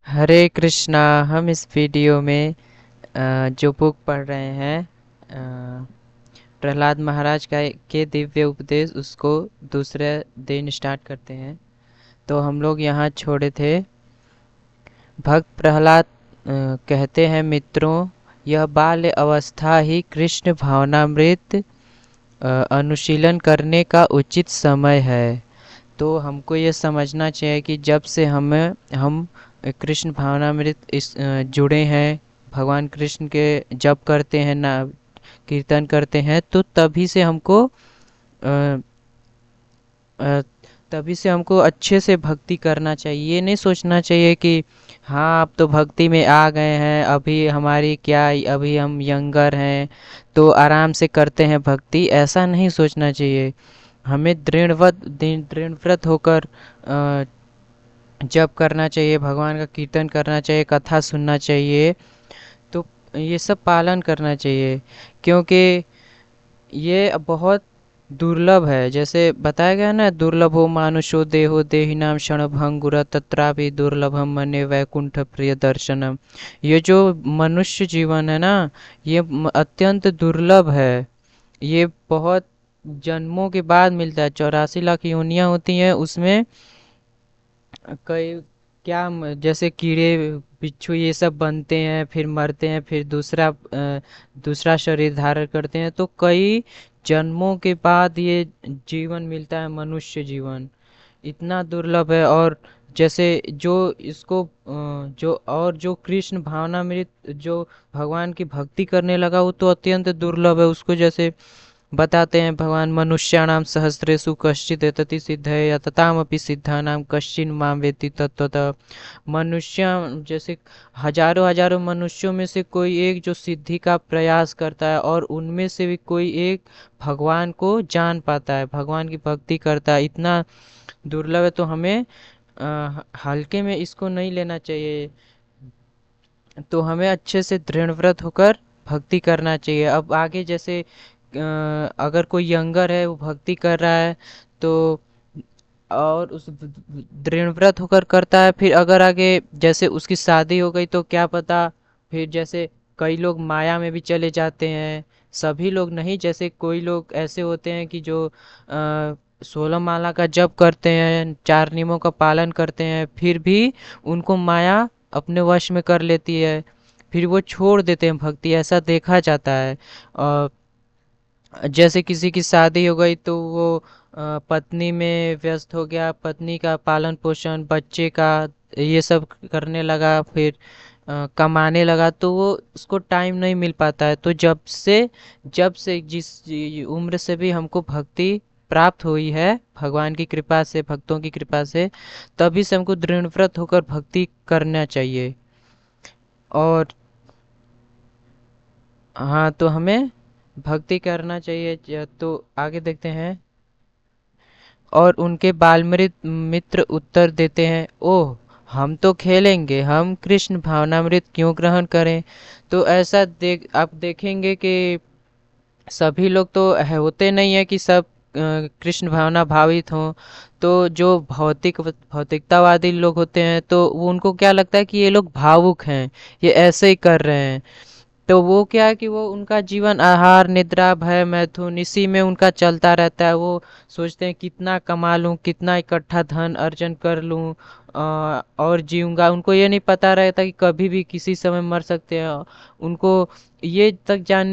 हरे कृष्णा। हम इस वीडियो में जो बुक पढ़ रहे हैं प्रहलाद महाराज का के दिव्य उपदेश उसको दूसरे दिन स्टार्ट करते हैं। तो हम लोग यहाँ छोड़े थे। भक्त प्रहलाद कहते हैं, मित्रों, यह बाल्य अवस्था ही कृष्ण भावनामृत अनुशीलन करने का उचित समय है। तो हमको ये समझना चाहिए कि जब से हम कृष्ण भावनामृत जुड़े हैं, भगवान कृष्ण के जप करते हैं ना, कीर्तन करते हैं, तो अ, अ, तभी से हमको अच्छे से भक्ति करना चाहिए। ये नहीं सोचना चाहिए कि हाँ, अब तो भक्ति में आ गए हैं, अभी हमारी क्या, अभी हम यंगर हैं तो आराम से करते हैं भक्ति, ऐसा नहीं सोचना चाहिए। हमें दृढ़ व्रत होकर जप करना चाहिए, भगवान का कीर्तन करना चाहिए, कथा सुनना चाहिए। तो ये सब पालन करना चाहिए, क्योंकि ये बहुत दुर्लभ है। जैसे बताया गया ना, दुर्लभो मानुषो देहो देहिनाम क्षणभंगुर तत्रापि दुर्लभम मन्ये वैकुंठ प्रिय दर्शनम। ये जो मनुष्य जीवन है ना, ये अत्यंत दुर्लभ है। ये बहुत जन्मों के बाद मिलता है। 84 लाख योनियां होती हैं, उसमें कई जैसे कीड़े बिच्छू ये सब बनते हैं, फिर मरते हैं, फिर दूसरा शरीर धारण करते हैं। तो कई जन्मों के बाद ये जीवन मिलता है, मनुष्य जीवन इतना दुर्लभ है। और जैसे जो इसको जो कृष्ण भावनामृत जो भगवान की भक्ति करने लगा, वो तो अत्यंत दुर्लभ है। उसको जैसे बताते हैं भगवान, मनुष्याणाम सहस्रेषु कश्चित् एतति सिद्धये ततामपि सिद्धानां कश्चिन् मां वेत्ति तत्त्वतः। मनुष्य जैसे हजारों हजारों मनुष्यों में से कोई एक जो सिद्धि का प्रयास करता है, और उनमें से भी कोई एक भगवान को जान पाता है, भगवान की भक्ति करता है। इतना दुर्लभ है, तो हमें हल्के में इसको नहीं लेना चाहिए। तो हमें अच्छे से दृढ़ व्रत होकर भक्ति करना चाहिए। अब आगे जैसे अगर कोई यंगर है, वो भक्ति कर रहा है, तो और उस दृढ़ व्रत होकर करता है, फिर अगर आगे जैसे उसकी शादी हो गई तो क्या पता, फिर जैसे कई लोग माया में भी चले जाते हैं। सभी लोग नहीं, जैसे कोई लोग ऐसे होते हैं कि जो 16 माला का जप करते हैं, 4 नियमों का पालन करते हैं, फिर भी उनको माया अपने वश में कर लेती है, फिर वो छोड़ देते हैं भक्ति, ऐसा देखा जाता है। और जैसे किसी की शादी हो गई तो वो पत्नी में व्यस्त हो गया, पत्नी का पालन पोषण, बच्चे का ये सब करने लगा, फिर कमाने लगा, तो वो उसको टाइम नहीं मिल पाता है। तो जब से उम्र से भी हमको भक्ति प्राप्त हुई है भगवान की कृपा से, भक्तों की कृपा से, तभी से हमको दृढ़ व्रत होकर भक्ति करना चाहिए। और हाँ, तो हमें भक्ति करना चाहिए। तो आगे देखते हैं। और उनके बालमृत मित्र उत्तर देते हैं, ओह, हम तो खेलेंगे, हम कृष्ण भावनामृत क्यों ग्रहण करें। तो ऐसा आप देखेंगे कि सभी लोग तो होते नहीं है कि सब कृष्ण भावना भावित हों। तो जो भौतिकतावादी लोग होते हैं, तो वो उनको क्या लगता है कि ये लोग भावुक हैं, ये ऐसे ही कर रहे हैं। तो वो क्या है कि वो उनका जीवन आहार निद्रा भय मैथुन इसी में उनका चलता रहता है। वो सोचते हैं कितना कमा लूं, कितना इकट्ठा धन अर्जन कर लूं, और जीऊंगा। उनको ये नहीं पता रहता कि कभी भी किसी समय मर सकते हैं। उनको ये तक जान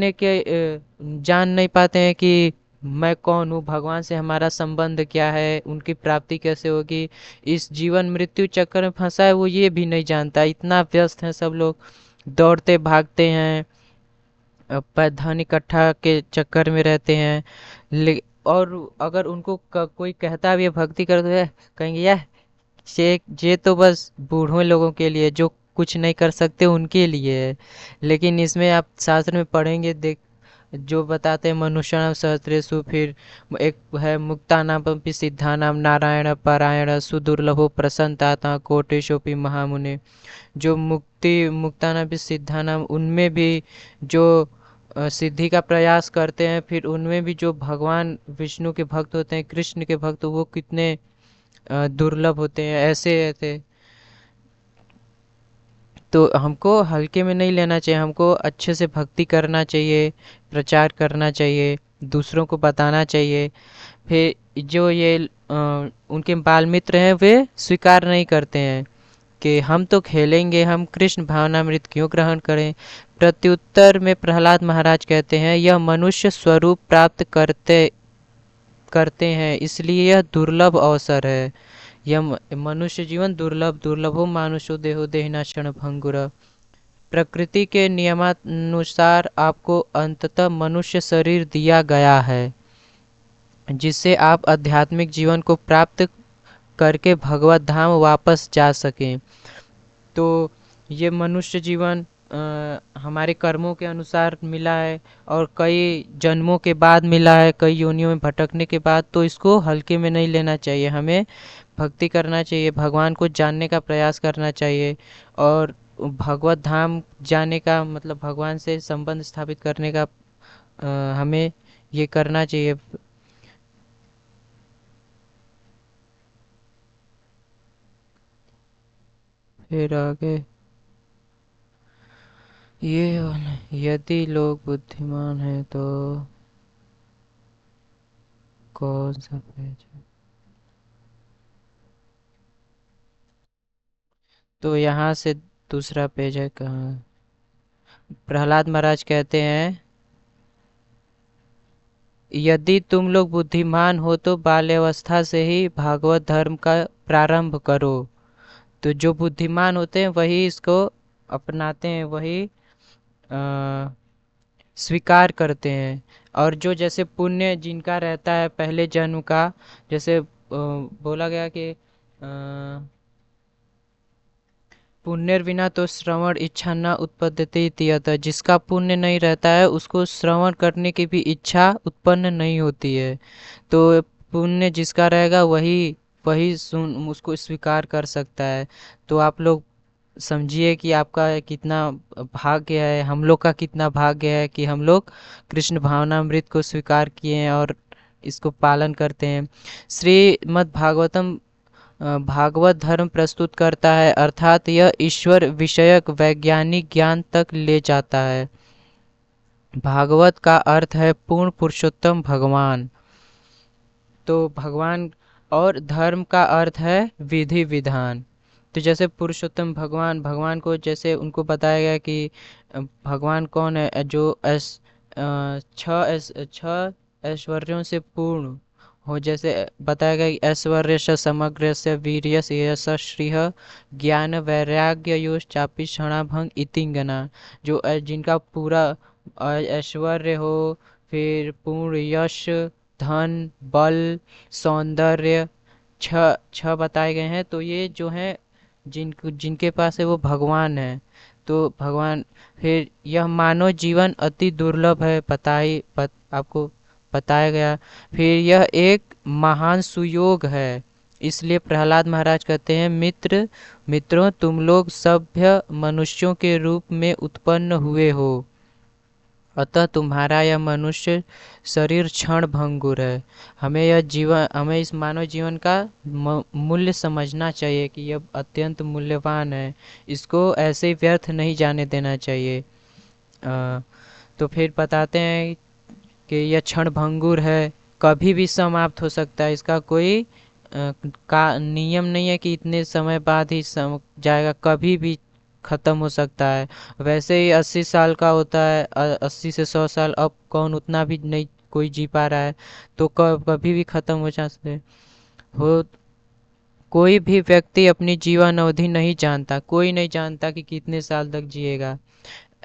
नहीं पाते हैं कि मैं कौन हूँ, भगवान से हमारा संबंध क्या है, उनकी प्राप्ति कैसे होगी। इस जीवन मृत्यु चक्कर में फंसा है, वो ये भी नहीं जानता। इतना व्यस्त है सब लोग, दौड़ते भागते हैं, धन इकट्ठा के चक्कर में रहते हैं। और अगर उनको कोई कहता भी है भक्ति कर, तो कहेंगे यार, ये तो बस बूढ़ों लोगों के लिए, जो कुछ नहीं कर सकते उनके लिए है। लेकिन इसमें आप शास्त्र में पढ़ेंगे, देख जो बताते हैं, मनुष्याणाम सहस्रेषु, फिर एक है मुक्तानाम अपि सिद्धानाम नारायण पारायण सुदुर्लभो प्रसन्नताता कोटिशोपि महामुने। जो मुक्तानाम भी सिद्धानाम, उनमें भी जो सिद्धि का प्रयास करते हैं, फिर उनमें भी जो भगवान विष्णु के भक्त होते हैं, कृष्ण के भक्त, वो कितने दुर्लभ होते हैं। ऐसे ऐसे तो हमको हल्के में नहीं लेना चाहिए, हमको अच्छे से भक्ति करना चाहिए, प्रचार करना चाहिए, दूसरों को बताना चाहिए। फिर जो ये उनके बाल मित्र हैं वे स्वीकार नहीं करते हैं कि हम तो खेलेंगे, हम कृष्ण भावनामृत क्यों ग्रहण करें। प्रत्युत्तर में प्रहलाद महाराज कहते हैं, यह मनुष्य स्वरूप प्राप्त करते करते हैं, इसलिए यह दुर्लभ अवसर है। यह मनुष्य जीवन दुर्लभ दुर्लभो मानुषो देहो देहिना क्षण भंगुर। प्रकृति के नियमानुसार आपको अंततः मनुष्य शरीर दिया गया है, जिससे आप आध्यात्मिक जीवन को प्राप्त करके भगवत धाम वापस जा सकें। तो ये मनुष्य जीवन हमारे कर्मों के अनुसार मिला है और कई जन्मों के बाद मिला है, कई योनियों में भटकने के बाद। तो इसको हल्के में नहीं लेना चाहिए, हमें भक्ति करना चाहिए, भगवान को जानने का प्रयास करना चाहिए और भगवत धाम जाने का मतलब भगवान से संबंध स्थापित करने का हमें ये करना चाहिए। फिर आगे ये वाला, यदि लोग बुद्धिमान हैं तो कौन सा पेज है? तो यहाँ से दूसरा पेज है कहाँ? प्रहलाद महाराज कहते हैं, यदि तुम लोग बुद्धिमान हो तो बाल्यावस्था से ही भागवत धर्म का प्रारंभ करो। तो जो बुद्धिमान होते हैं वही इसको अपनाते हैं, वही अ, स्वीकार करते हैं। और जो जैसे पुण्य जिनका रहता है पहले जन्म का, जैसे बोला गया कि पुण्यर्विना तो श्रवण इच्छा न उत्पद्यते इति अतः, जिसका पुण्य नहीं रहता है उसको श्रवण करने की भी इच्छा उत्पन्न नहीं होती है। तो पुण्य जिसका रहेगा वही वही सुन उसको स्वीकार कर सकता है। तो आप लोग समझिए कि आपका कितना भाग्य है, हम लोग का कितना भाग्य है कि हम लोग कृष्ण भावनामृत को स्वीकार किए हैं और इसको पालन करते हैं। श्रीमद् भागवतम भागवत धर्म प्रस्तुत करता है, अर्थात यह ईश्वर विषयक वैज्ञानिक ज्ञान तक ले जाता है। भागवत का अर्थ है पूर्ण पुरुषोत्तम भगवान। तो भगवान और धर्म का अर्थ है विधि विधान। तो जैसे पुरुषोत्तम भगवान, भगवान को जैसे उनको बताया गया कि भगवान कौन है, जो छह ऐश्वर्यों से पूर्ण हो। जैसे बताया गया कि ऐश्वर्य से समग्र से वीर्य से यश श्रीह ज्ञान वैराग्य योश चापी क्षणाभंग इतिंगना। जो जिनका पूरा ऐश्वर्य हो, फिर पूर्ण यश, धन, बल, सौंदर्य, छह छह बताए गए हैं। तो ये जो हैं जिनके पास है वो भगवान है। तो भगवान, फिर यह मानव जीवन अति दुर्लभ है, आपको बताया गया। फिर यह एक महान सुयोग है, इसलिए प्रहलाद महाराज कहते हैं, मित्रों तुम लोग सभ्य मनुष्यों के रूप में उत्पन्न हुए हो, अतः तुम्हारा यह मनुष्य शरीर क्षण भंगुर है। हमें इस मानव जीवन का मूल्य समझना चाहिए कि यह अत्यंत मूल्यवान है, इसको ऐसे ही व्यर्थ नहीं जाने देना चाहिए। तो फिर बताते हैं कि यह क्षण भंगुर है, कभी भी समाप्त हो सकता है, इसका कोई का नियम नहीं है कि इतने समय बाद ही जाएगा, कभी भी ख़त्म हो सकता है। वैसे ही 80 साल का होता है, 80 से 100 साल, अब कौन उतना भी नहीं कोई जी पा रहा है। तो कभी भी ख़त्म हो सकते हो। कोई भी व्यक्ति अपनी जीवन अवधि नहीं जानता, कोई नहीं जानता कि कितने साल तक जिएगा।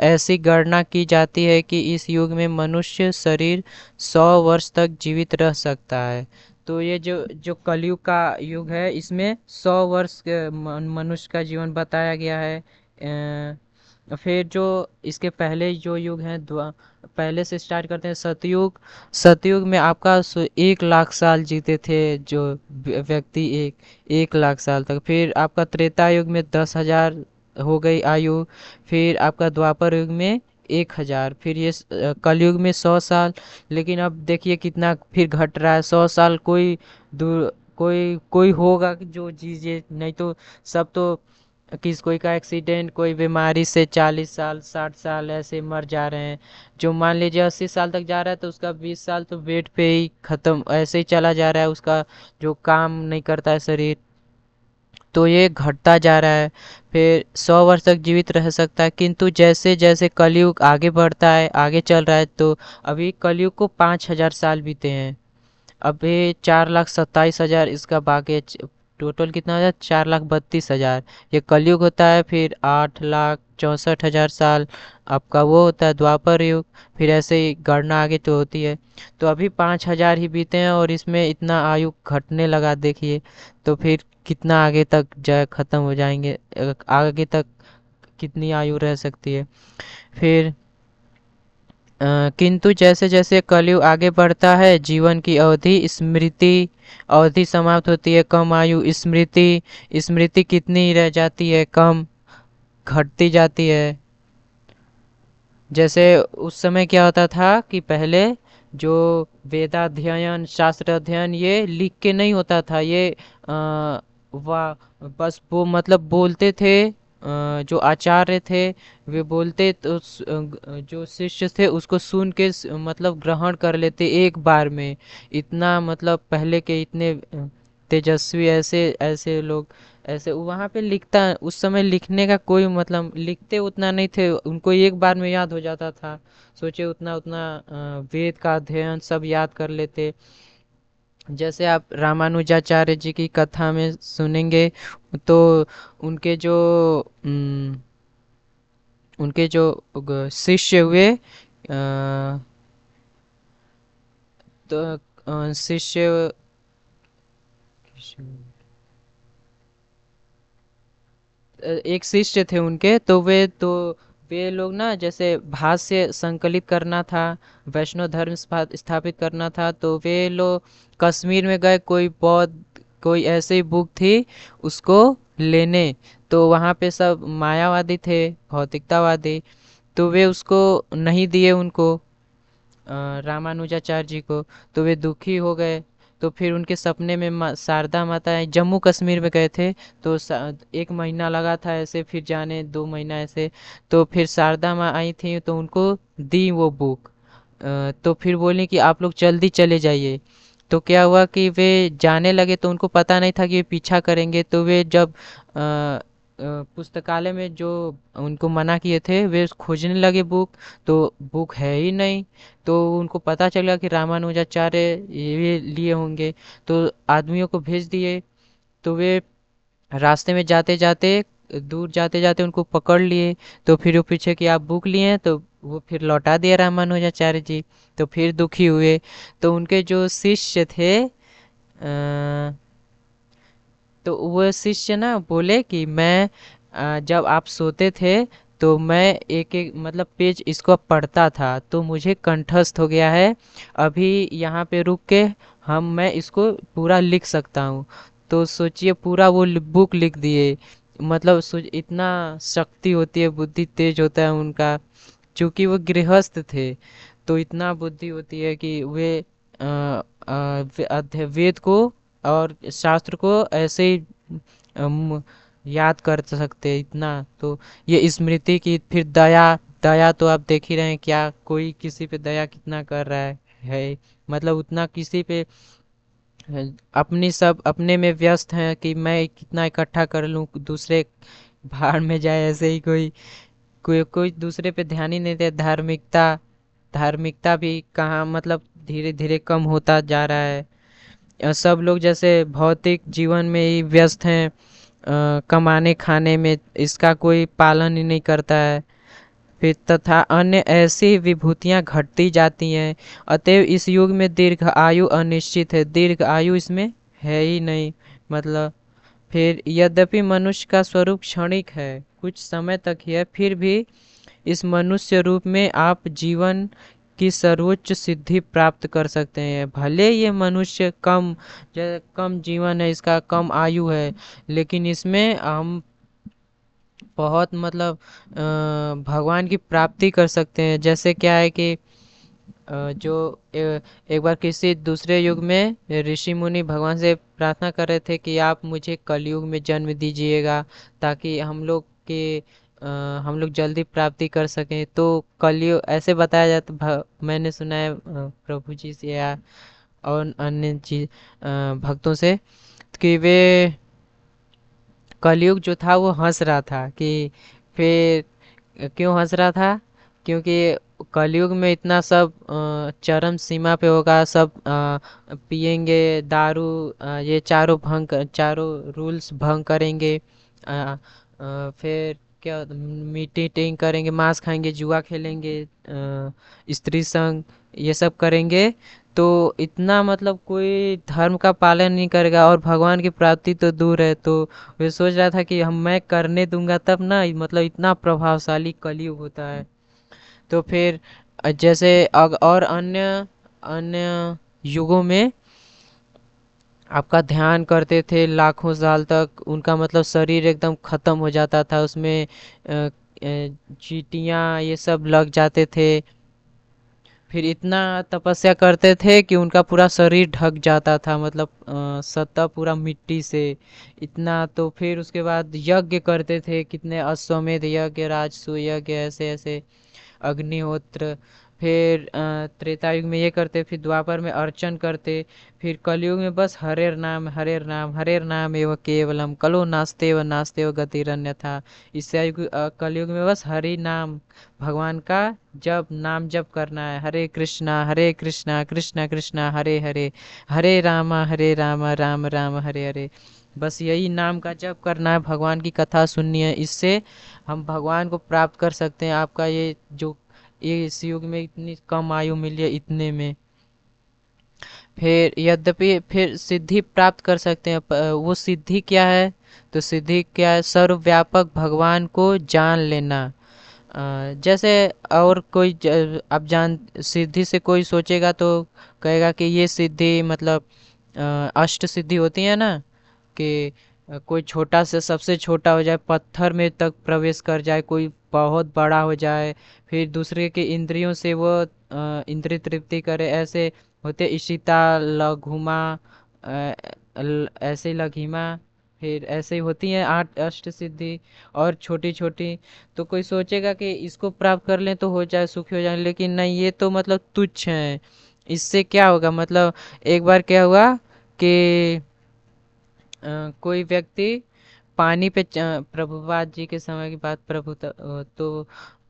ऐसी गणना की जाती है कि इस युग में मनुष्य शरीर 100 वर्ष तक जीवित रह सकता है। तो ये जो जो कलयुग का युग है, इसमें 100 वर्ष मनुष्य का जीवन बताया गया है। फिर जो इसके पहले जो युग हैं, पहले से स्टार्ट करते हैं सतयुग। सतयुग में आपका 1 लाख साल जीते थे जो व्यक्ति, 1 लाख साल तक। फिर आपका त्रेता युग में 10,000 हो गई आयु। फिर आपका द्वापर युग में 1,000। फिर ये कलयुग में 100 साल। लेकिन अब देखिए कितना फिर घट रहा है, 100 साल कोई दूर कोई कोई होगा कि जो चीज़ें नहीं तो सब तो किस कोई का एक्सीडेंट, कोई बीमारी से 40 साल 60 साल ऐसे मर जा रहे हैं। जो मान लीजिए 80 साल तक जा रहा है तो उसका 20 साल तो बेड पे ही खत्म ऐसे ही चला जा रहा है, उसका जो काम नहीं करता है शरीर, तो ये घटता जा रहा है। फिर 100 वर्ष तक जीवित रह सकता है, किंतु जैसे जैसे कलयुग आगे बढ़ता है, आगे चल रहा है, तो अभी कलयुग को 5,000 साल बीते हैं। अभी 4,27,000 इसका बाकी है। टोटल कितना हो जाए? 4,32,000 ये कलयुग होता है। फिर 8,64,000 साल आपका वो होता है द्वापर युग। फिर ऐसे ही गणना आगे तो होती है। तो अभी 5,000 ही बीते हैं और इसमें इतना आयु घटने लगा, देखिए। तो फिर कितना आगे तक जाए, खत्म हो जाएंगे, आगे तक कितनी आयु रह सकती है। फिर किंतु जैसे जैसे कलयुग आगे बढ़ता है, जीवन की अवधि स्मृति अवधि समाप्त होती है, कम आयु स्मृति स्मृति कितनी रह जाती है, कम घटती जाती है। जैसे उस समय क्या होता था कि पहले जो वेदाध्ययन शास्त्र अध्ययन ये लिख के नहीं होता था, ये वाह, बस वो मतलब बोलते थे। जो आचार्य थे वे बोलते तो जो शिष्य थे उसको सुन के मतलब ग्रहण कर लेते एक बार में। इतना मतलब पहले के इतने तेजस्वी ऐसे ऐसे लोग, ऐसे वहाँ पे लिखता उस समय लिखने का कोई मतलब, लिखते उतना नहीं थे, उनको एक बार में याद हो जाता था। सोचे उतना उतना वेद का अध्ययन सब याद कर लेते। जैसे आप रामानुजाचार्य जी की कथा में सुनेंगे, तो उनके जो उनके जो शिष्य हुए, तो शिष्य एक शिष्य थे उनके, तो वे लोग ना, जैसे भाष्य संकलित करना था, वैष्णव धर्म स्थापित करना था, तो वे लोग कश्मीर में गए, कोई बौद्ध कोई ऐसी बुक थी उसको लेने। तो वहाँ पे सब मायावादी थे, भौतिकतावादी, तो वे उसको नहीं दिए उनको, रामानुजाचार्य जी को। तो वे दुखी हो गए। तो फिर उनके सपने में शारदा माता जम्मू कश्मीर में गए थे। तो 1 महीना लगा था ऐसे, फिर जाने 2 महीना ऐसे। तो फिर शारदा माँ आई थी तो उनको दी वो बुक। तो फिर बोली कि आप लोग जल्दी चले जाइए। तो क्या हुआ कि वे जाने लगे तो उनको पता नहीं था कि वे पीछा करेंगे। तो वे जब पुस्तकालय में जो उनको मना किए थे वे खोजने लगे बुक, तो बुक है ही नहीं। तो उनको पता चला कि रामानुजाचार्य ये लिए होंगे। तो आदमियों को भेज दिए। तो वे रास्ते में जाते जाते, दूर जाते जाते उनको पकड़ लिए। तो फिर वो पीछे कि आप बुक लिए हैं, तो वो फिर लौटा दिया रामानुजाचार्य जी। तो फिर दुखी हुए। तो उनके जो शिष्य थे, तो वो शिष्य ना बोले कि मैं जब आप सोते थे तो मैं एक एक मतलब पेज इसको पढ़ता था, तो मुझे कंठस्थ हो गया है। अभी यहाँ पे रुक के मैं इसको पूरा लिख सकता हूँ। तो सोचिए पूरा वो बुक लिख दिए। मतलब सोच इतना शक्ति होती है, बुद्धि तेज होता है उनका। चूंकि वो गृहस्थ थे तो इतना बुद्धि होती है कि वे वेद को और शास्त्र को ऐसे ही याद कर सकते, इतना। तो ये स्मृति की, फिर दया दया तो आप देख ही रहे हैं, क्या कोई किसी पे दया कितना कर रहा है। मतलब उतना किसी पे अपनी सब अपने में व्यस्त हैं कि मैं कितना इकट्ठा कर लूं, दूसरे भाड़ में जाए, ऐसे ही कोई दूसरे पे ध्यान ही नहीं दे। धार्मिकता धार्मिकता भी कहाँ, मतलब धीरे धीरे कम होता जा रहा है। सब लोग जैसे भौतिक जीवन में ही व्यस्त हैं, कमाने खाने में, इसका कोई पालन ही नहीं करता है। फिर तथा अन्य ऐसी विभूतियां घटती जाती हैं। अतएव इस युग में दीर्घ आयु अनिश्चित है, दीर्घ आयु इसमें है ही नहीं। मतलब फिर यद्यपि मनुष्य का स्वरूप क्षणिक है, कुछ समय तक ही है, फिर भी इस मनुष्य रूप में आप जीवन की सर्वोच्च सिद्धि प्राप्त कर सकते हैं। भले ये मनुष्य कम जीवन है, इसका कम आयु है, लेकिन इसमें हम बहुत मतलब भगवान की प्राप्ति कर सकते हैं। जैसे क्या है कि जो एक बार किसी दूसरे युग में ऋषि मुनि भगवान से प्रार्थना कर रहे थे कि आप मुझे कलयुग में जन्म दीजिएगा, ताकि हम लोग जल्दी प्राप्ति कर सकें। तो कलयुग ऐसे बताया जाता, मैंने सुना है प्रभु जी से या और अन्य चीज भक्तों से, कि वे कलयुग जो था वो हंस रहा था कि फिर क्यों हंस रहा था, क्योंकि कलयुग में इतना सब चरम सीमा पे होगा, सब पिएंगे दारू, ये चारों रूल्स भंग करेंगे, फिर क्या मीटिंग करेंगे, मांस खाएंगे, जुआ खेलेंगे, स्त्री संग, ये सब करेंगे। तो इतना मतलब कोई धर्म का पालन नहीं करेगा और भगवान की प्राप्ति तो दूर है। तो वे सोच रहा था कि हम मैं करने दूंगा तब ना, मतलब इतना प्रभावशाली कलयुग होता है। तो फिर जैसे और अन्य अन्य युगों में आपका ध्यान करते थे लाखों साल तक, उनका मतलब शरीर एकदम खत्म हो जाता था, उसमें चींटियाँ ये सब लग जाते थे। फिर इतना तपस्या करते थे कि उनका पूरा शरीर ढक जाता था, मतलब सतह पूरा मिट्टी से। इतना तो फिर उसके बाद यज्ञ करते थे, कितने अश्वमेध यज्ञ, राजसूय यज्ञ, ऐसे ऐसे अग्निहोत्र। फिर त्रेता युग में ये करते, फिर द्वापर में अर्चन करते, फिर कलयुग में बस हरेर नाम एवं केवलम कलो नास्ते व गतिरन्यथा। कलयुग में बस हरि नाम, भगवान का जब नाम जप करना है, हरे कृष्णा कृष्णा कृष्णा हरे हरे, हरे रामा राम राम हरे हरे। बस यही नाम का जप करना है, भगवान की कथा सुननी है, इससे हम भगवान को प्राप्त कर सकते हैं। आपका ये इस युग में इतनी कम आयु मिली है, इतने में फिर यद्यपि फिर सिद्धि प्राप्त कर सकते हैं। वो सिद्धि क्या है? तो सिद्धि क्या है? सर्वव्यापक भगवान को जान लेना। जैसे और कोई आप जान सिद्धि से कोई सोचेगा तो कहेगा कि ये सिद्धि मतलब अष्ट सिद्धि होती है ना, कि कोई छोटा से सबसे छोटा हो जाए, पत्थर में तक प्रवेश कर जाए, कोई बहुत बड़ा हो जाए, फिर दूसरे के इंद्रियों से वो इंद्रिय तृप्ति करे, ऐसे होते इशिता लघुमा, ऐसे लघिमा, फिर ऐसे ही होती हैं आठ अष्ट सिद्धि और छोटी छोटी। तो कोई सोचेगा कि इसको प्राप्त कर लें तो हो जाए, सुखी हो जाए, लेकिन नहीं, ये तो मतलब तुच्छ है। इससे क्या होगा, मतलब एक बार क्या हुआ कि कोई व्यक्ति पानी पे प्रभुपाद जी के समय की बात, तो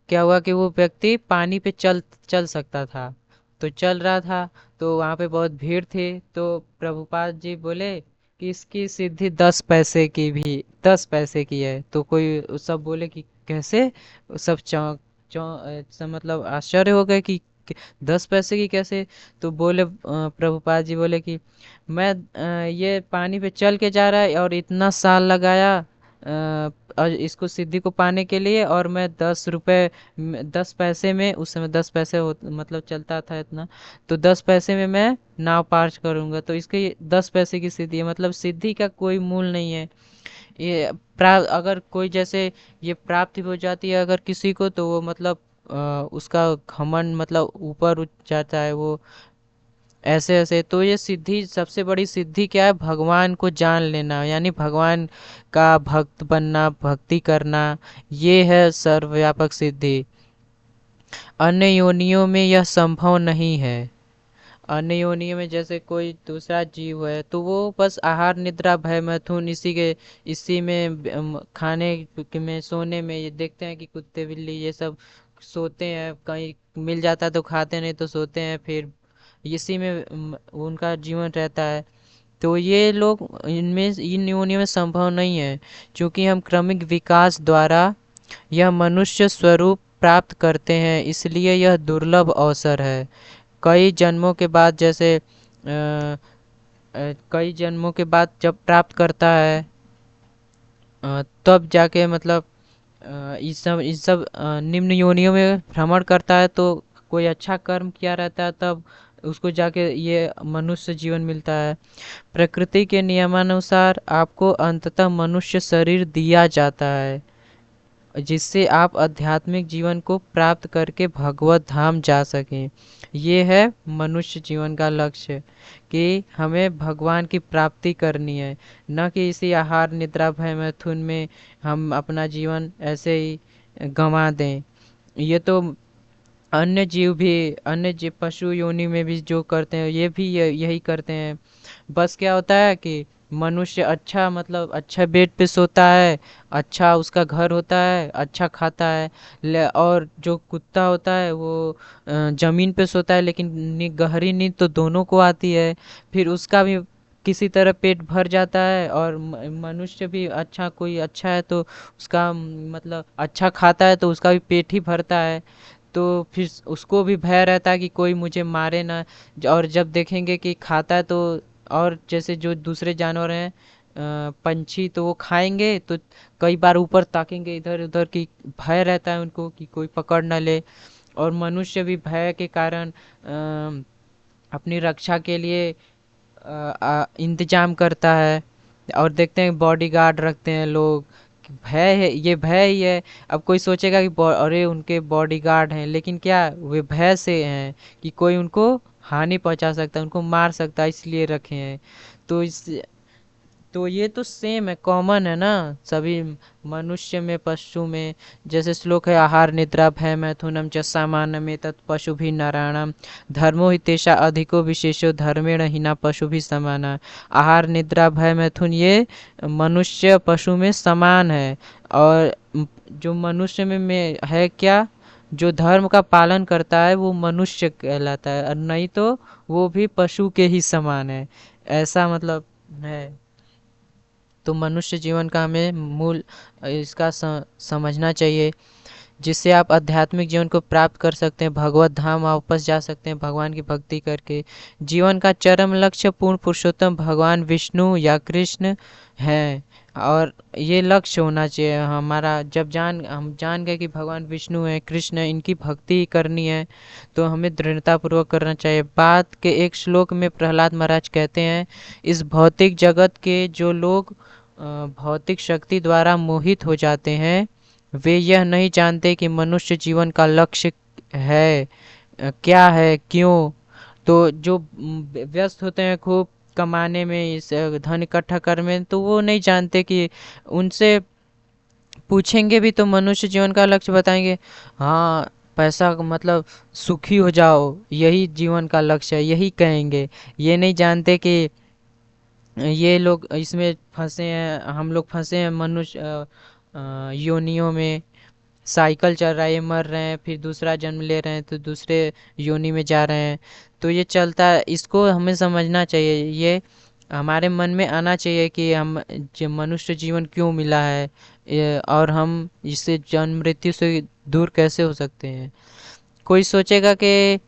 क्या हुआ कि वो व्यक्ति पानी पे चल चल सकता था, तो चल रहा था। तो वहाँ पे बहुत भीड़ थी, तो प्रभुपाद जी बोले कि इसकी सिद्धि 10 पैसे की है। तो कोई सब बोले कि कैसे, सब सब मतलब आश्चर्य हो गए कि 10 पैसे की कैसे। तो बोले प्रभुपाद जी बोले कि मैं ये पानी पे चल के जा रहा है और इतना साल लगाया और इसको सिद्धि को पाने के लिए, और मैं 10 रुपए 10 पैसे में, उस समय 10 पैसे मतलब चलता था इतना, तो 10 पैसे में मैं नाव पार करूंगा। तो इसके 10 पैसे की सिद्धि है, मतलब सिद्धि का कोई मूल नहीं है। ये प्राप्त अगर कोई जैसे ये प्राप्ति हो जाती है अगर किसी को, तो वो मतलब उसका घमंड मतलब ऊपर उठ जाता है वो, ऐसे ऐसे। तो ये सिद्धि, सबसे बड़ी सिद्धि क्या है? भगवान को जान लेना, यानी भगवान का भक्त बनना, भक्ति करना, ये है सर्वव्यापक सिद्धि। अन्य योनियों में यह संभव नहीं है। अन्य योनियों में जैसे कोई दूसरा जीव है तो वो बस आहार निद्रा भय मैथुन इसी में खाने में, सोने में, ये देखते हैं कि कुत्ते बिल्ली ये सब सोते हैं, कहीं मिल जाता है तो खाते, नहीं तो सोते हैं, फिर इसी में उनका जीवन रहता है। तो ये लोग इन योनियों में संभव नहीं है, क्योंकि हम क्रमिक विकास द्वारा यह मनुष्य स्वरूप प्राप्त करते हैं, इसलिए यह दुर्लभ अवसर है। कई जन्मों के बाद जैसे कई जन्मों के बाद जब प्राप्त करता है तब जाके मतलब इस सब निम्न योनियों में भ्रमण करता है, तो कोई अच्छा कर्म किया रहता है तब उसको जाके ये मनुष्य जीवन मिलता है। प्रकृति के नियमानुसार आपको अंततः मनुष्य शरीर दिया जाता है, जिससे आप आध्यात्मिक जीवन को प्राप्त करके भगवत धाम जा सकें। ये है मनुष्य जीवन का लक्ष्य कि हमें भगवान की प्राप्ति करनी है, न कि इसी आहार निद्रा भय मैथुन में हम अपना जीवन ऐसे ही गंवा दें। ये तो अन्य जीव पशु योनि में भी जो करते हैं ये भी यही करते हैं। बस क्या होता है कि मनुष्य अच्छा मतलब अच्छा बेड पे सोता है, अच्छा उसका घर होता है, अच्छा खाता है, और जो कुत्ता होता है वो जमीन पे सोता है, लेकिन गहरी नींद तो दोनों को आती है। फिर उसका भी किसी तरह पेट भर जाता है, और मनुष्य भी अच्छा कोई अच्छा है तो उसका मतलब अच्छा खाता है तो उसका भी पेट ही भरता है। तो फिर उसको भी भय रहता है कि कोई मुझे मारे ना। और जब देखेंगे कि खाता है तो, और जैसे जो दूसरे जानवर हैं पंछी, तो वो खाएंगे तो कई बार ऊपर ताकेंगे इधर उधर की, भय रहता है उनको कि कोई पकड़ ना ले। और मनुष्य भी भय के कारण अपनी रक्षा के लिए इंतजाम करता है। और देखते हैं बॉडीगार्ड रखते हैं लोग, कि भय है, ये भय ही है। अब कोई सोचेगा कि अरे उनके बॉडीगार्ड हैं, लेकिन क्या वे भय से हैं कि कोई उनको हानि पहुंचा सकता है, उनको मार सकता है, इसलिए रखे हैं। तो इस तो ये तो सेम है, कॉमन है ना सभी मनुष्य में पशु में। जैसे श्लोक है, आहार निद्रा भय मैथुनम च सामान्यम एतत् पशु भी नारायणम धर्मो हि तेषा अधिको विशेषो धर्मेण हिना पशु भी समाना। आहार निद्रा भय मैथुन ये मनुष्य पशु में समान है। और जो मनुष्य में है क्या, जो धर्म का पालन करता है वो मनुष्य कहलाता है, और नहीं तो वो भी पशु के ही समान है, ऐसा मतलब है। तो मनुष्य जीवन का हमें मूल इसका समझना चाहिए, जिससे आप आध्यात्मिक जीवन को प्राप्त कर सकते हैं, भगवत धाम वापस जा सकते हैं भगवान की भक्ति करके। जीवन का चरम लक्ष्य पूर्ण पुरुषोत्तम भगवान विष्णु या कृष्ण हैं, और ये लक्ष्य होना चाहिए हमारा। जब हम जान गए कि भगवान विष्णु है, कृष्ण है, इनकी भक्ति करनी है, तो हमें दृढ़तापूर्वक करना चाहिए। बात के एक श्लोक में प्रहलाद महाराज कहते हैं, इस भौतिक जगत के जो लोग भौतिक शक्ति द्वारा मोहित हो जाते हैं, वे यह नहीं जानते कि मनुष्य जीवन का लक्ष्य है, क्या है, क्यों। तो जो व्यस्त होते हैं खूब कमाने में, इस धन इकट्ठा करने में, तो वो नहीं जानते कि उनसे पूछेंगे भी तो मनुष्य जीवन का लक्ष्य बताएंगे, हाँ पैसा मतलब सुखी हो जाओ, यही जीवन का लक्ष्य है, यही कहेंगे। ये नहीं जानते कि ये लोग इसमें फंसे हैं, हम लोग फंसे हैं मनुष्य योनियों में। साइकिल चल रहा है, ये मर रहे हैं, फिर दूसरा जन्म ले रहे हैं तो दूसरे योनि में जा रहे हैं। तो ये चलता है, इसको हमें समझना चाहिए, ये हमारे मन में आना चाहिए कि हम मनुष्य जीवन क्यों मिला है, और हम इससे जन्म मृत्यु से दूर कैसे हो सकते हैं। कोई सोचेगा कि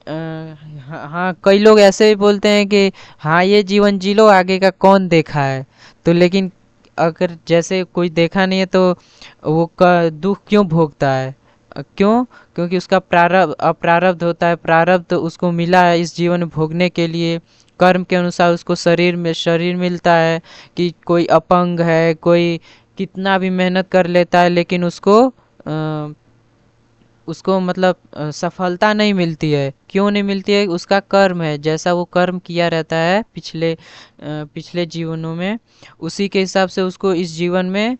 हाँ हाँ, कई लोग ऐसे भी बोलते हैं कि हाँ ये जीवन जी लो, आगे का कौन देखा है। तो लेकिन अगर जैसे कोई देखा नहीं है तो वो का दुख क्यों भोगता है, क्यों? क्योंकि उसका प्रारब्ध अप्रारब्ध होता है, प्रारब्ध तो उसको मिला है इस जीवन में भोगने के लिए। कर्म के अनुसार उसको शरीर मिलता है। कि कोई अपंग है, कोई कितना भी मेहनत कर लेता है, लेकिन उसको मतलब सफलता नहीं मिलती है। क्यों नहीं मिलती है? उसका कर्म है, जैसा वो कर्म किया रहता है पिछले जीवनों में, उसी के हिसाब से उसको इस जीवन में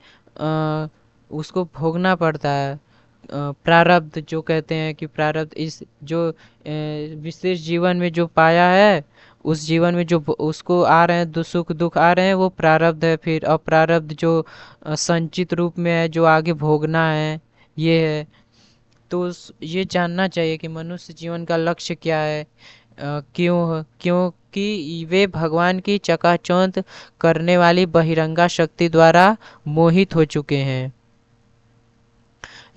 उसको भोगना पड़ता है। प्रारब्ध जो कहते हैं कि प्रारब्ध इस जो विशेष जीवन में जो पाया है, उस जीवन में जो उसको आ रहे हैं सुख दुख आ रहे हैं, वो प्रारब्ध है। फिर अप्रारब्ध जो संचित रूप में है, जो आगे भोगना है, ये है। तो ये जानना चाहिए कि मनुष्य जीवन का लक्ष्य क्या है, क्योंकि वे भगवान की चकाचौंध करने वाली बहिरंगा शक्ति द्वारा मोहित हो चुके हैं।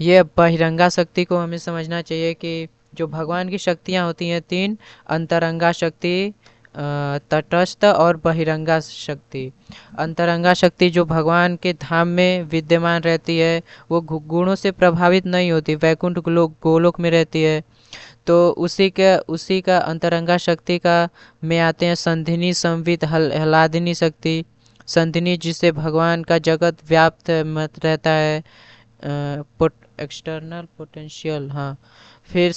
ये बहिरंगा शक्ति को हमें समझना चाहिए कि जो भगवान की शक्तियाँ होती हैं तीन, अंतरंगा शक्ति, तटस्थ और बहिरंगा शक्ति। अंतरंगा शक्ति जो भगवान के धाम में विद्यमान रहती है, वो गुणों से प्रभावित नहीं होती, वैकुंठ गोलोक में रहती है। तो उसी का अंतरंगा शक्ति का में आते हैं संधिनी संवित हलादिनी शक्ति। संधिनी जिससे भगवान का जगत व्याप्त मत रहता है, एक्सटर्नल पोटेंशियल, हाँ। फिर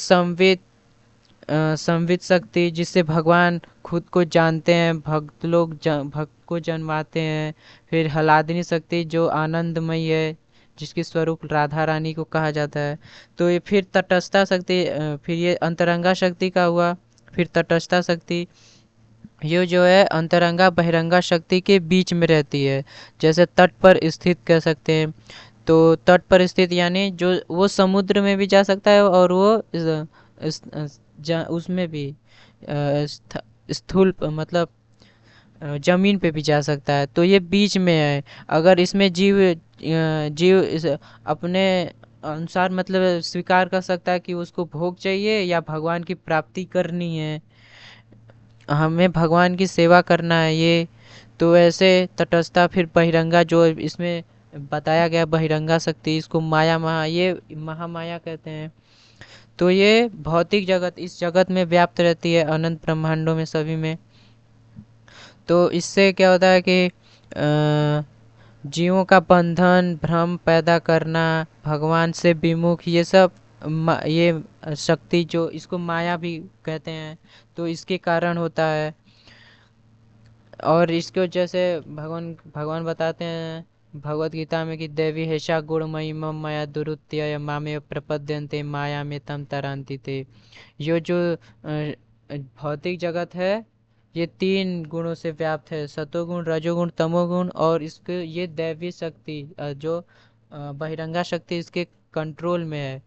संवित शक्ति, जिससे भगवान खुद को जानते हैं, भक्त लोग भक्त को जन्माते हैं। फिर हलादनी शक्ति, जो आनंदमयी है, जिसकी स्वरूप राधा रानी को कहा जाता है। तो ये फिर तटस्थता शक्ति, फिर ये अंतरंगा शक्ति का हुआ। फिर तटस्थता शक्ति, ये जो है अंतरंगा बहिरंगा शक्ति के बीच में रहती है, जैसे तट पर स्थित कह सकते हैं। तो तट पर स्थित यानी जो वो समुद्र में भी जा सकता है और वो उसमें भी स्थूल मतलब जमीन पे भी जा सकता है। तो ये बीच में है। अगर इसमें जीव अपने अनुसार मतलब स्वीकार कर सकता है कि उसको भोग चाहिए या भगवान की प्राप्ति करनी है, हमें भगवान की सेवा करना है ये। तो ऐसे तटस्थता। फिर बहिरंगा, जो इसमें बताया गया बहिरंगा शक्ति, इसको ये महामाया कहते हैं। तो ये भौतिक जगत, इस जगत में व्याप्त रहती है, अनंत ब्रह्मांडों में, सभी में। तो इससे क्या होता है कि जीवों का बंधन, भ्रम पैदा करना, भगवान से विमुख, ये सब ये शक्ति, जो इसको माया भी कहते हैं, तो इसके कारण होता है। और इसको जैसे भगवान भगवान बताते हैं भगवत गीता में कि देवी हेषा गुणमयी मम माया दुरुत्य मामे प्रपद्यन्ते माया में तम तरंती थे। ये जो भौतिक जगत है, ये 3 गुणों से व्याप्त है, सतोगुण, रजोगुण, तमोगुण। और इसके ये दैवी शक्ति, जो बहिरंगा शक्ति, इसके कंट्रोल में है।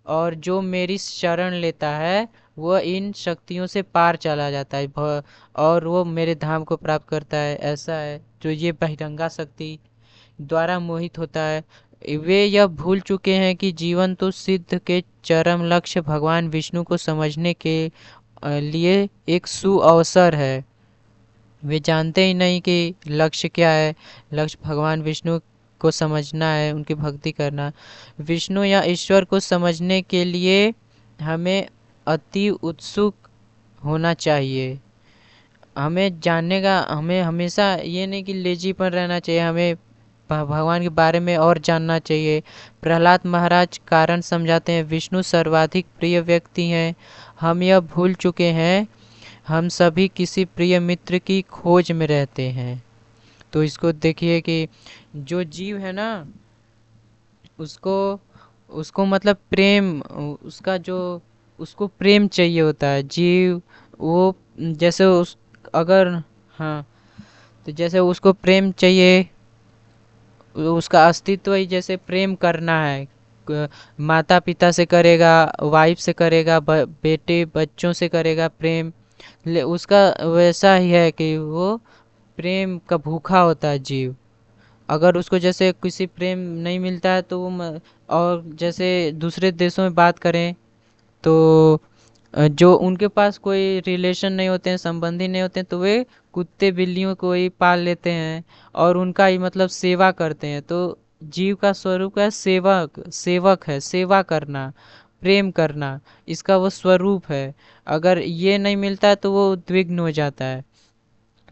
और जो मेरी शरण लेता है वह इन शक्तियों से पार चला जाता है, और वो मेरे धाम को प्राप्त करता है। ऐसा है जो ये बहिरंगा शक्ति द्वारा मोहित होता है। वे यह भूल चुके हैं कि जीवन तो सिद्ध के चरम लक्ष्य भगवान विष्णु को समझने के लिए एक सुअवसर है। वे जानते ही नहीं कि लक्ष्य क्या है। लक्ष्य भगवान विष्णु को समझना है, उनकी भक्ति करना। विष्णु या ईश्वर को समझने के लिए हमें अति उत्सुक होना चाहिए। हमें जानने का, हमें हमेशा ये नहीं कि लेजीपन रहना चाहिए, हमें भगवान के बारे में और जानना चाहिए। प्रहलाद महाराज कारण समझाते हैं, विष्णु सर्वाधिक प्रिय व्यक्ति हैं। हम यह भूल चुके हैं, हम सभी किसी प्रिय मित्र की खोज में रहते हैं। तो इसको देखिए कि जो जीव है ना, उसको उसको मतलब प्रेम, उसका जो उसको प्रेम चाहिए होता है जीव। वो जैसे उस अगर, हाँ, तो जैसे उसको प्रेम चाहिए, उसका अस्तित्व ही जैसे प्रेम करना है। माता पिता से करेगा, वाइफ से करेगा, बेटे बच्चों से करेगा प्रेम। उसका वैसा ही है कि वो प्रेम का भूखा होता है जीव। अगर उसको जैसे किसी प्रेम नहीं मिलता है तो वो और जैसे दूसरे देशों में बात करें तो जो उनके पास कोई रिलेशन नहीं होते हैं, संबंधी नहीं होते हैं, तो वे कुत्ते बिल्लियों को ही पाल लेते हैं और उनका ही मतलब सेवा करते हैं। तो जीव का स्वरूप का सेवक सेवक है, सेवा करना, प्रेम करना, इसका वो स्वरूप है। अगर ये नहीं मिलता है तो वो उद्विग्न हो जाता है।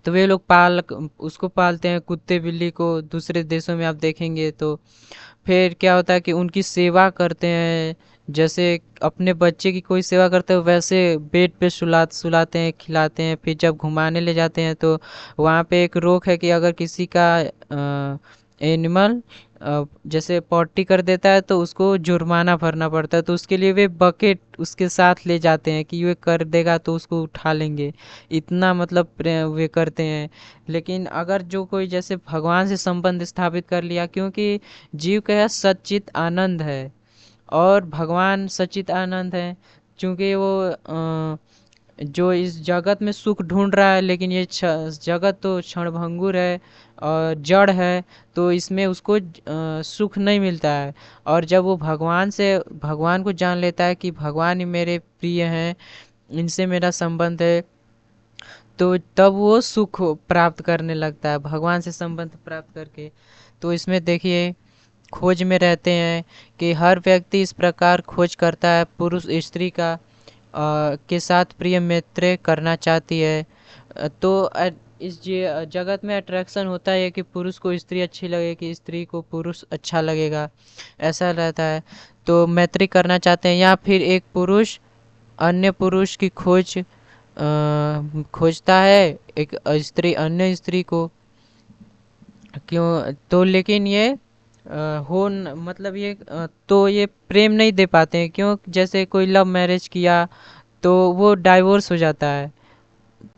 तो वे लोग उसको पालते हैं, कुत्ते बिल्ली को। दूसरे देशों में आप देखेंगे तो फिर क्या होता है कि उनकी सेवा करते हैं, जैसे अपने बच्चे की कोई सेवा करते हैं वैसे बेड पे सुलाते हैं, खिलाते हैं। फिर जब घुमाने ले जाते हैं तो वहाँ पे एक रोक है कि अगर किसी का एनिमल जैसे पॉटी कर देता है तो उसको जुर्माना भरना पड़ता है। तो उसके लिए वे बकेट उसके साथ ले जाते हैं कि ये कर देगा तो उसको उठा लेंगे, इतना मतलब वे करते हैं। लेकिन अगर जो कोई जैसे भगवान से संबंध स्थापित कर लिया, क्योंकि जीव का यह सच्चित आनंद है और भगवान सच्चित आनंद है। क्योंकि वो जो इस जगत में सुख ढूंढ रहा है, लेकिन ये जगत तो क्षणभंगुर है और जड़ है, तो इसमें उसको सुख नहीं मिलता है। और जब वो भगवान को जान लेता है कि भगवान ही मेरे प्रिय हैं, इनसे मेरा संबंध है, तो तब वो सुख प्राप्त करने लगता है भगवान से संबंध प्राप्त करके। तो इसमें देखिए खोज में रहते हैं कि हर व्यक्ति इस प्रकार खोज करता है। पुरुष स्त्री का के साथ प्रिय मित्र करना चाहती है। तो इस जगत में अट्रैक्शन होता है कि पुरुष को स्त्री अच्छी लगे कि स्त्री को पुरुष अच्छा लगेगा, ऐसा रहता है। तो मैत्री करना चाहते हैं, या फिर एक पुरुष अन्य पुरुष की खोजता है, एक स्त्री अन्य स्त्री को। क्यों तो लेकिन ये मतलब ये तो ये प्रेम नहीं दे पाते हैं, क्यों? जैसे कोई लव मैरिज किया तो वो डाइवोर्स हो जाता है।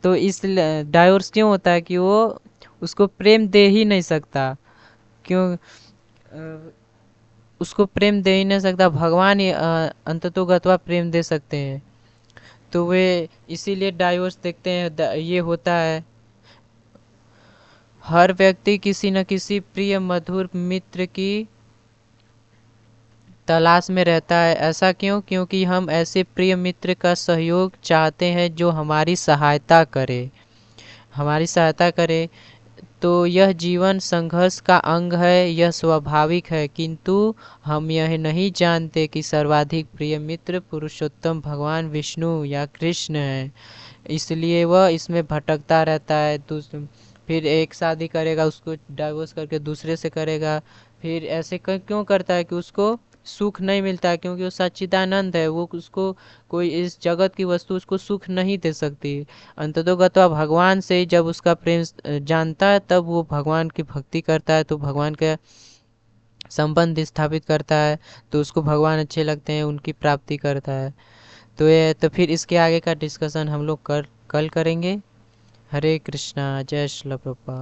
तो इस डाइवोर्स क्यों होता है कि वो उसको प्रेम दे ही नहीं सकता। क्यों? उसको प्रेम दे ही नहीं सकता, भगवान ही अंततोगत्वा प्रेम दे सकते हैं। तो वे इसीलिए डाइवोर्स देखते हैं, ये होता है। हर व्यक्ति किसी न किसी प्रिय मधुर मित्र की तलाश में रहता है। ऐसा क्यों? क्योंकि हम ऐसे प्रिय मित्र का सहयोग चाहते हैं जो हमारी सहायता करे। तो यह जीवन संघर्ष का अंग है, यह स्वाभाविक है, किंतु हम यह नहीं जानते कि सर्वाधिक प्रिय मित्र पुरुषोत्तम भगवान विष्णु या कृष्ण है। इसलिए वह इसमें भटकता रहता है। फिर एक शादी करेगा, उसको डाइवोर्स करके दूसरे से करेगा। फिर ऐसे क्यों करता है कि उसको सुख नहीं मिलता है, क्योंकि वो सच्चिदानंद है। वो उसको कोई इस जगत की वस्तु उसको सुख नहीं दे सकती। अंततोगत्वा भगवान से जब उसका प्रेम जानता है, तब वो भगवान की भक्ति करता है, तो भगवान का संबंध स्थापित करता है। तो उसको भगवान अच्छे लगते हैं, उनकी प्राप्ति करता है। तो फिर इसके आगे का डिस्कशन हम लोग कल करेंगे। हरे कृष्णा, जय श्रील प्रभुपाद।